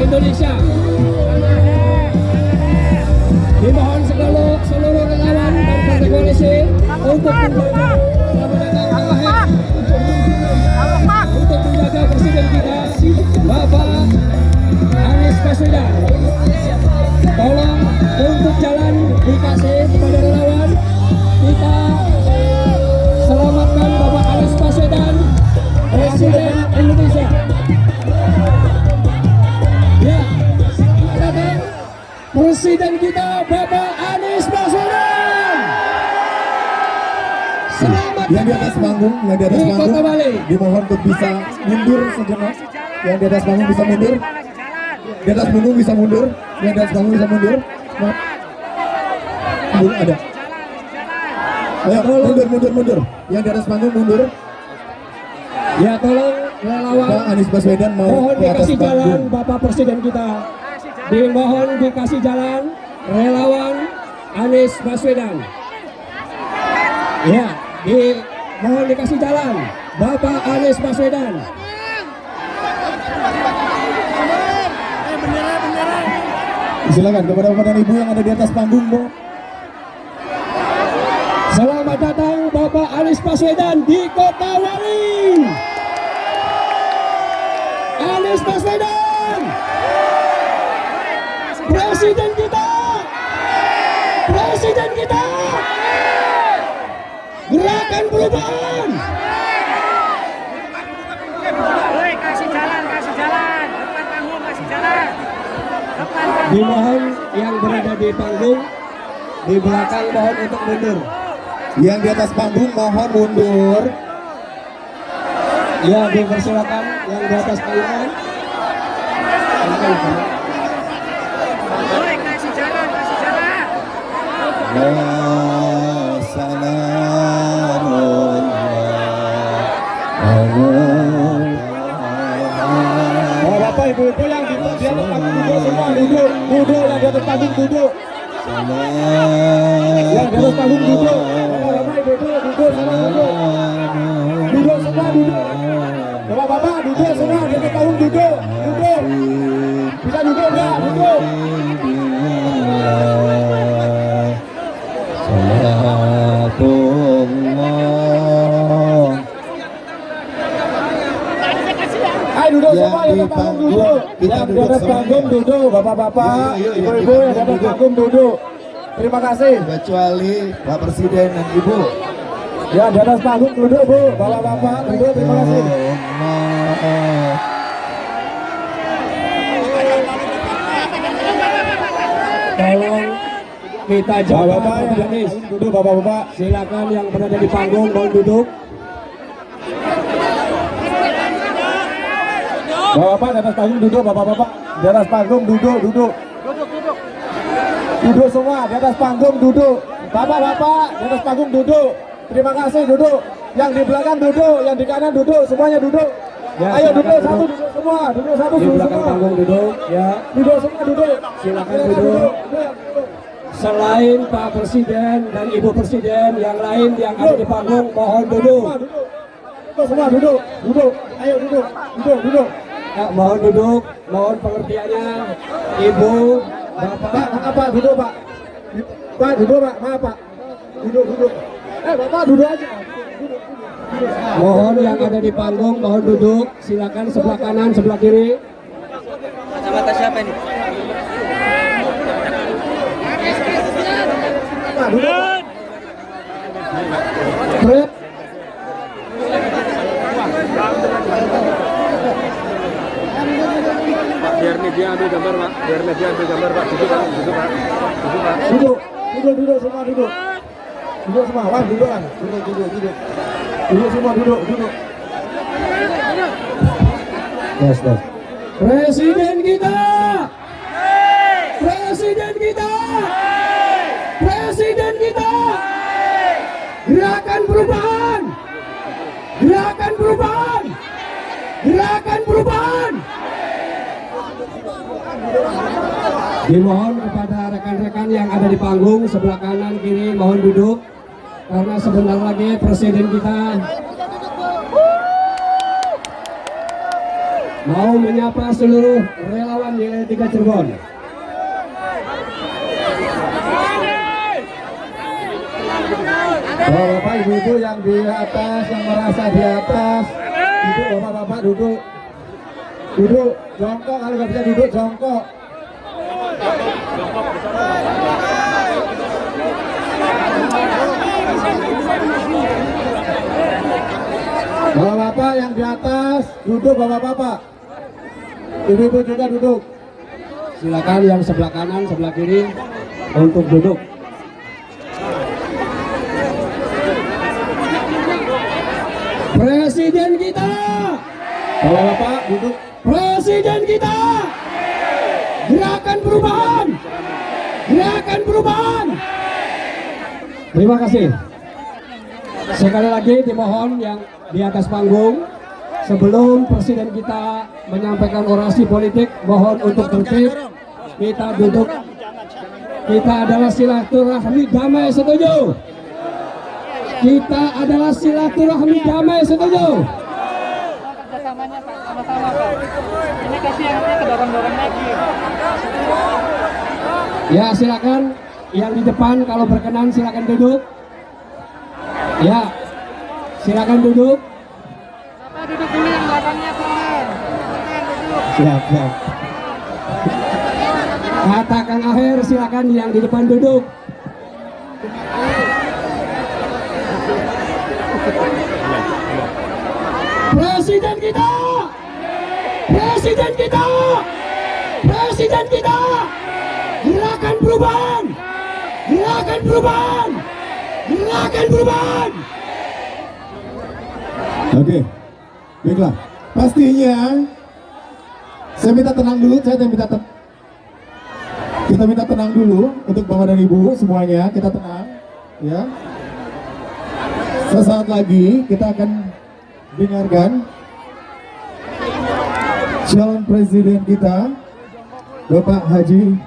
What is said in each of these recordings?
Indonesia. Dimohon seluruh relawan dan partai koalisi untuk menjaga untuk menjaga presiden kita Bapak Anies Baswedan. Tolong untuk jalan dikasih kepada relawan, kita selamatkan Bapak Anies Baswedan, Presiden Indonesia. Ya, selamat datang Presiden kita Bapak Anies Baswedan. Selamat yang di atas panggung, dimohon untuk bisa mundur sejenak. Yang di atas panggung bisa mundur. Di atas panggung bisa mundur. Yang di atas panggung bisa mundur. Belum ada. Ayo mundur. Yang di atas panggung mundur. Ya, tolong relawan Pak Anies Baswedan mau mohon ke atas dikasih jalan panggung. Bapak Presiden kita. Dimohon dikasih jalan relawan Anies Baswedan. Ya, mohon dikasih jalan Bapak Anies Baswedan. Silakan kepada Bapak dan Ibu yang ada di atas panggung, Bu. Selamat datang Bapak Anies Baswedan di Kota Waring. Anies Baswedan, Presiden kita, Presiden kita, gerakan perubahan. Kasih jalan, depan panggung kasih jalan. Dimohon yang berada di panggung, di belakang mohon untuk mundur. Yang di atas panggung mohon mundur. Ya, dipersilakan yang di atas panggung. Kasih jalan. Bapak Ibu yang di atas panggung duduk semua, duduk yang di atas panggung duduk. Yang di atas panggung duduk. Bapak Ibu duduk semua duduk. Duduk semua duduk. Bapak duduk semua di atas panggung duduk. Bisa duduk enggak? Duduk. Ayo duduk semua yang di panggung duduk. Yang di atas panggung duduk, bapak-bapak, ibu-ibu yang di atas panggung duduk. Terima kasih. Kecuali Pak Presiden dan Ibu. Ya, di atas panggung duduk, Bu. Bapak-bapak duduk, terima kasih. Tolong kita jaga Bapak Anies. Duduk, bapak-bapak. Silakan yang berada di panggung mohon duduk. Bapak-bapak di atas panggung duduk, bapak-bapak di atas panggung duduk. Duduk semua di atas panggung duduk. Bapak-bapak di atas panggung duduk. Terima kasih duduk. Yang di belakang duduk, yang di kanan duduk, semuanya duduk. Ya, ayo duduk satu, duduk semua, duduk satu di belakang semua. Panggung duduk, ya. Duduk semua duduk. Silakan duduk. Selain Pak Presiden dan Ibu Presiden, yang lain yang ada di panggung mohon duduk. Duduk semua duduk. Ayo duduk. Ya, mohon duduk, mohon pengertiannya. Ibu, Bapak, apa duduk Pak? Pak duduk Pak, maaf Pak. Duduk. Bapak duduk aja. Duduk. Mohon yang ada di panggung, mohon duduk. Silakan sebelah kanan, sebelah kiri. Kacamata siapa ini? Pak duduk. Fred. Biar media ambil gambar Pak, duduk Pak. Duduk semua duduk. Duduk semua, Wan duduk kan. Duduk. Duduk semua duduk. Yes. Presiden kita. Gerakan perubahan. Dimohon kepada rekan-rekan yang ada di panggung sebelah kanan kiri mohon duduk karena sebentar lagi presiden kita mau menyapa seluruh relawan wilayah 3 Cirebon. Bapak ibu-ibu yang di atas, yang merasa di atas, duduk bapak-bapak, duduk, jongkok, kalau nggak bisa duduk jongkok. Bapak-bapak yang di atas, duduk bapak-bapak, ibu-ibu juga duduk. Silakan yang sebelah kanan, sebelah kiri untuk duduk. Presiden kita, Bapak-bapak duduk. Presiden kita, gerakan perubahan, gerakan perubahan. Terima kasih. Sekali lagi dimohon yang di atas panggung, sebelum presiden kita menyampaikan orasi politik, mohon untuk tertib. Kita duduk. Kita adalah silaturahmi damai, setuju? Kita adalah silaturahmi damai, setuju? Kerjasamanya Pak, sama-sama Pak. Ini kasih yang kedorong-dorong lagi. Ya, silakan yang di depan kalau berkenan silakan duduk. Ya, silakan duduk. Bapak duduk dulu yang belakangnya Pak. Siap, siap. Kata Kang Aher, silakan yang di depan duduk. Presiden kita, Presiden kita, Presiden kita, gerakan perubahan, gerakan perubahan, gerakan perubahan. Oke, baiklah. Pastinya saya minta tenang dulu, kita minta tenang dulu untuk Bapak dan Ibu semuanya, kita tenang ya. Sesaat lagi kita akan dengarkan calon presiden kita Bapak Haji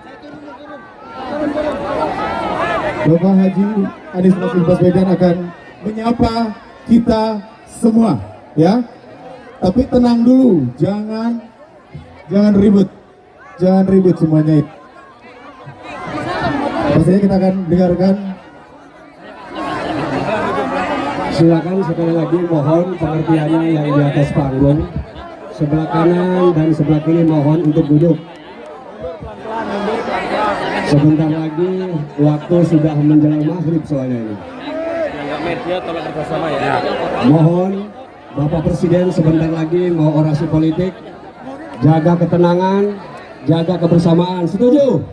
Anies Baswedan akan menyapa kita semua ya. Tapi tenang dulu, jangan ribut semuanya. Pastinya kita akan dengarkan. Silakan sekali lagi mohon pengertiannya yang di atas panggung. Sebelah kanan dan sebelah kiri mohon untuk duduk. Sebentar lagi waktu sudah menjelang maghrib soalnya ini. Yang media tolong kerjasama ya. Mohon Bapak Presiden sebentar lagi mau orasi politik. Jaga ketenangan, jaga kebersamaan. Setuju?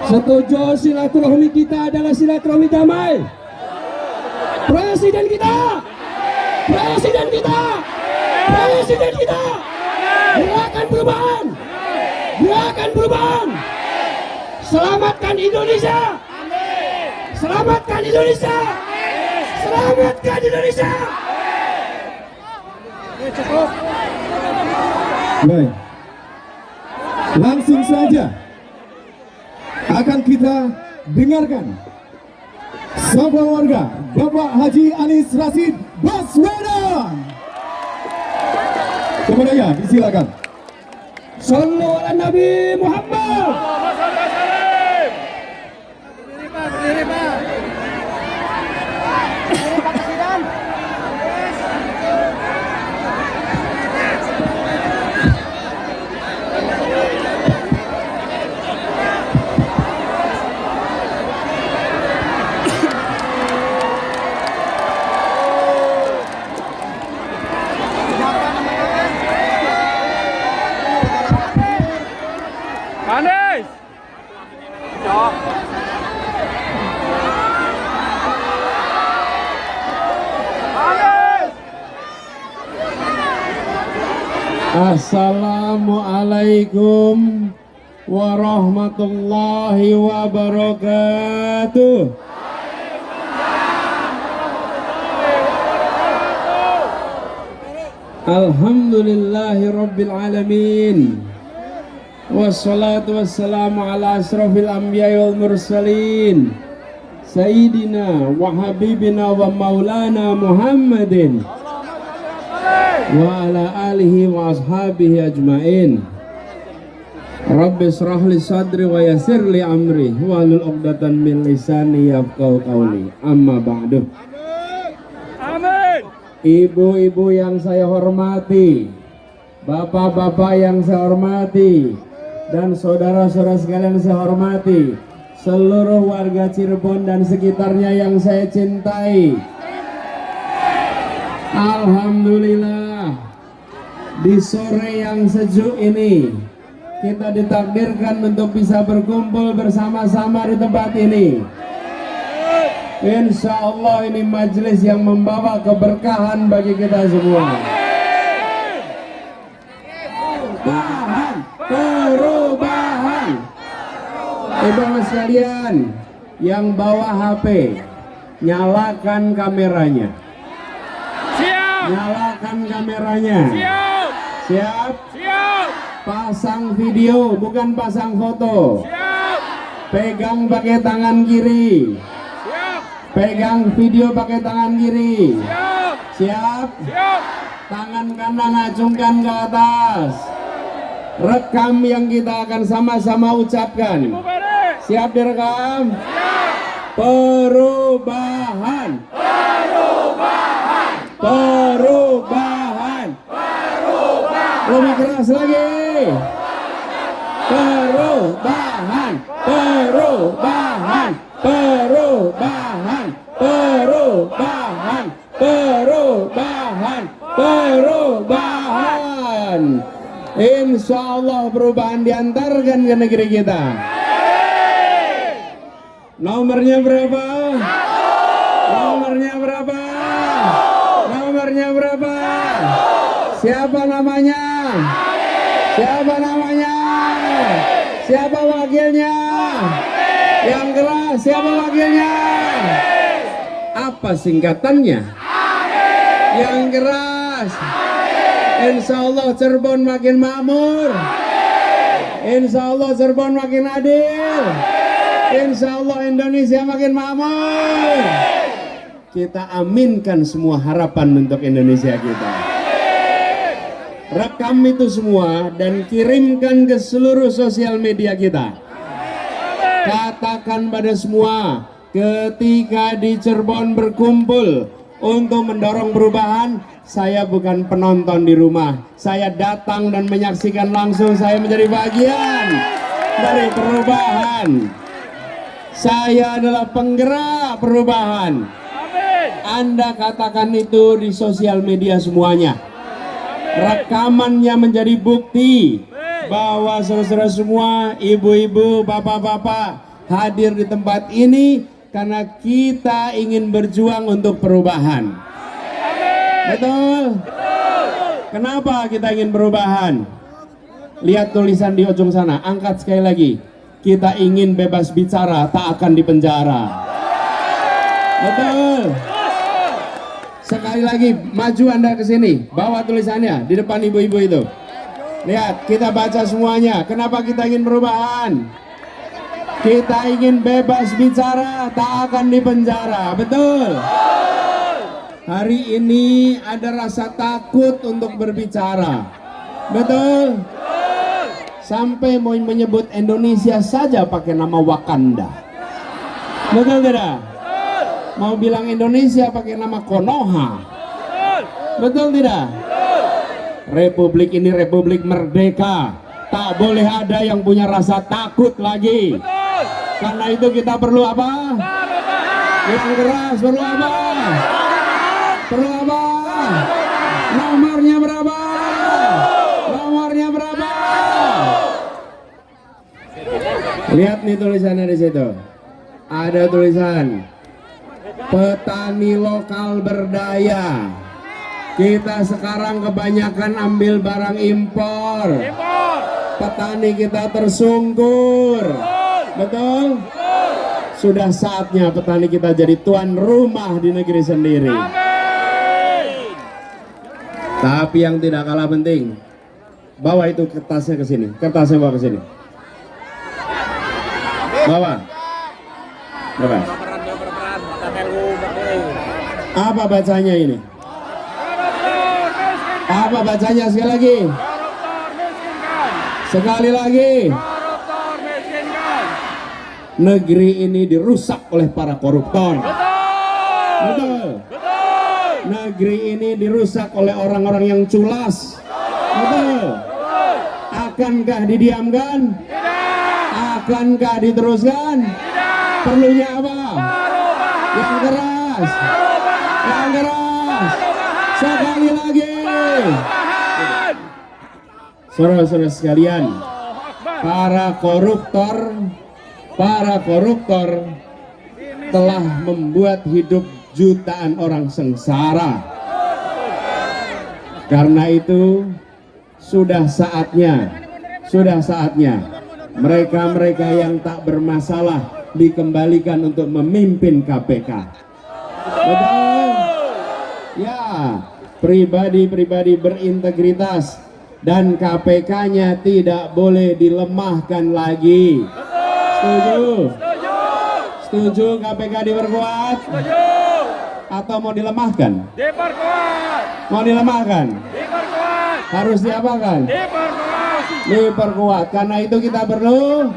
Setuju, silaturahmi kita adalah silaturahmi damai. Presiden kita, Presiden kita, Presiden kita, gerakan perubahan, gerakan perubahan. Selamatkan Indonesia, selamatkan Indonesia, selamatkan Indonesia. Baik, langsung saja akan kita dengarkan sabda warga Bapak Haji Anies Rashid Baswedan. Kepadanya disilakan. Sallu ala Nabi Muhammad. Berdiri Pak. Berdiri Pak Presiden. Anies. Assalamualaikum warahmatullahi wabarakatuh. Alhamdulillahi rabbil alamin. Wassalatu wassalamu ala asrafil anbiya wal mursalin Sayyidina wa habibina wa maulana Muhammadin wa ala alihi wa ashabihi ajmain. Rabbi israh li sadri wa yassir li amri wahlul 'uqdatam min lisani yafqahu qawli. Amma ba'du. Ibu-ibu yang saya hormati, bapak-bapak yang saya hormati, dan saudara-saudara sekalian saya hormati, seluruh warga Cirebon dan sekitarnya yang saya cintai. Alhamdulillah, di sore yang sejuk ini kita ditakdirkan untuk bisa berkumpul bersama-sama di tempat ini. Insya Allah ini majelis yang membawa keberkahan bagi kita semua. Perubahan. Ibu sekalian yang bawa HP, nyalakan kameranya. Nyalakan kameranya. Siap. Pasang video, bukan pasang foto. Pegang pakai tangan kiri. Pegang video pakai tangan kiri. Siap. Tangan kanan acungkan ke atas. Rekam yang kita akan sama-sama ucapkan. Siap direkam? Perubahan. Perubahan. Lebih keras lagi. Perubahan. Perubahan. Perubahan. Perubahan. Perubahan. Perubahan. Insya Allah perubahan diantarkan ke negeri kita. Nomornya berapa? Nomornya berapa? Nomornya berapa? Siapa namanya? Siapa namanya? Siapa wakilnya? Yang keras, siapa wakilnya? Apa singkatannya? Yang keras. Insya Allah Cirebon makin makmur. Insya Allah Cirebon makin adil. Insya Allah Indonesia makin makmur. Kita aminkan semua harapan untuk Indonesia kita. Rekam itu semua dan kirimkan ke seluruh sosial media kita. Katakan pada semua, ketika di Cirebon berkumpul untuk mendorong perubahan, saya bukan penonton di rumah. Saya datang dan menyaksikan langsung, saya menjadi bagian dari perubahan. Saya adalah penggerak perubahan. Anda katakan itu di sosial media semuanya. Rekamannya menjadi bukti bahwa saudara-saudara semua, ibu-ibu, bapak-bapak hadir di tempat ini karena kita ingin berjuang untuk perubahan. Betul? Kenapa kita ingin perubahan? Lihat tulisan di ujung sana, angkat sekali lagi. Kita ingin bebas bicara, tak akan dipenjara. Betul? Sekali lagi, maju Anda ke sini, bawa tulisannya di depan ibu-ibu itu. Lihat, kita baca semuanya. Kenapa kita ingin perubahan? Kita ingin bebas bicara, tak akan dipenjara. Betul? Hari ini ada rasa takut untuk berbicara. Betul? Sampai mau menyebut Indonesia saja pakai nama Wakanda. Betul tidak? Mau bilang Indonesia pakai nama Konoha. Betul tidak? Republik ini republik merdeka. Tak boleh ada yang punya rasa takut lagi. Karena itu kita perlu apa? Yang keras perlu apa? Perlu apa? Nomornya berapa? Nomornya berapa? Lihat nih tulisannya di situ. Ada tulisan petani lokal berdaya. Kita sekarang kebanyakan ambil barang impor. Petani kita tersungkur. Betul? Sudah saatnya petani kita jadi tuan rumah di negeri sendiri. Tapi yang tidak kalah penting, bawa itu kertasnya ke sini. Kertasnya bawa ke sini. Bawa. Bawa. Apa bacanya ini? Apa bacanya sekali lagi? Koruptor miskinkan. Sekali lagi. Koruptor miskinkan. Negeri ini dirusak oleh para koruptor. Betul. Betul. Betul. Negeri ini dirusak oleh orang-orang yang culas. Betul. Akankah didiamkan? Akankah diteruskan? Perlunya apa? Yang keras. Yang keras. Sekali lagi. Saudara-saudara sekalian, para koruptor telah membuat hidup jutaan orang sengsara. Karena itu sudah saatnya mereka-mereka yang tak bermasalah dikembalikan untuk memimpin KPK. Betul? Ya, pribadi-pribadi berintegritas dan KPK-nya tidak boleh dilemahkan lagi. Setuju? Setuju KPK diperkuat? Atau mau dilemahkan? Diperkuat. Mau dilemahkan? Diperkuat. Harus diapakan? Diperkuat. Diperkuat. Karena itu kita perlu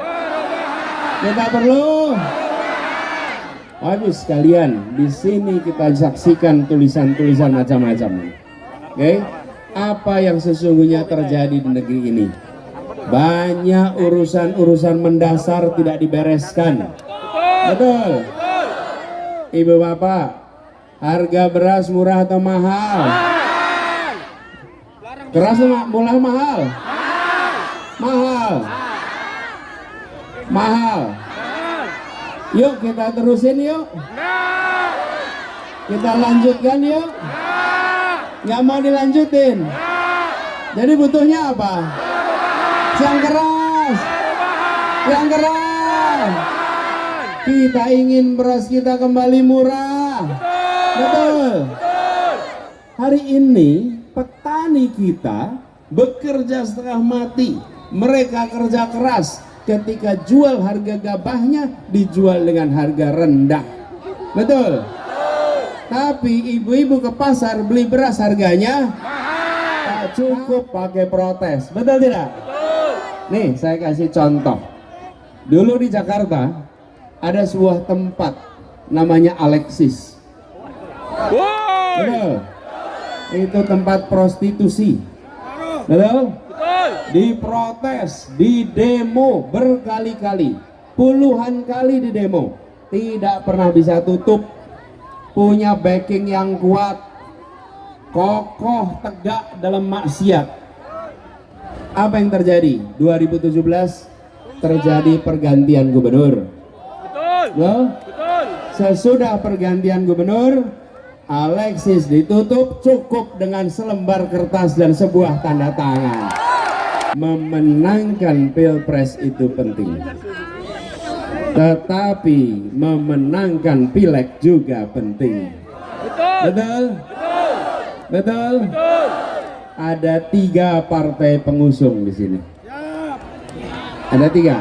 Habis sekalian, di sini kita saksikan tulisan-tulisan macam-macam. Oke? Apa yang sesungguhnya terjadi di negeri ini? Banyak urusan-urusan mendasar tidak dibereskan. Betul. Ibu bapak, harga beras murah atau mahal? Keras murah mahal? Mahal. Yuk kita terusin yuk. Kita lanjutkan yuk. Nggak mau dilanjutin. Jadi butuhnya apa? Yang keras. Kita ingin beras kita kembali murah. Betul. Hari ini petani kita bekerja setengah mati. Mereka kerja keras. Ketika jual harga gabahnya dijual dengan harga rendah. Betul. Tapi ibu-ibu ke pasar beli beras harganya tak cukup, pakai protes. Betul tidak? Nih saya kasih contoh. Dulu di Jakarta ada sebuah tempat namanya Alexis. Betul. Itu tempat prostitusi. Betul? Diprotes, di demo berkali-kali, puluhan kali di demo, tidak pernah bisa tutup. Punya backing yang kuat, kokoh, tegak dalam maksiat. Apa yang terjadi? 2017 terjadi pergantian gubernur. Betul. Sesudah pergantian gubernur, Alexis ditutup cukup dengan selembar kertas dan sebuah tanda tangan. Memenangkan Pilpres itu penting, tetapi memenangkan Pileg juga penting. Betul. Ada 3 partai pengusung di sini. Ada 3.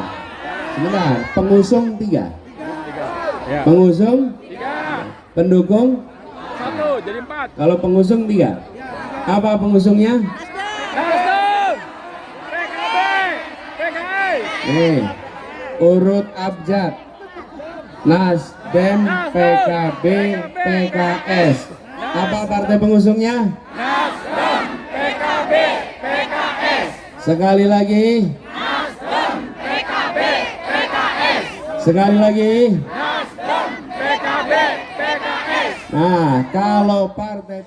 Sebentar, pengusung 3. Pengusung 3. Pendukung 1 jadi 4. Kalau pengusung 3. Apa pengusungnya? Nih, urut abjad. Nasdem, PKB, PKS. Apa partai pengusungnya? Nasdem, PKB, PKS. Sekali lagi. Nasdem, PKB, PKS. Sekali lagi. Nasdem, PKB, PKS. Nah, kalau partai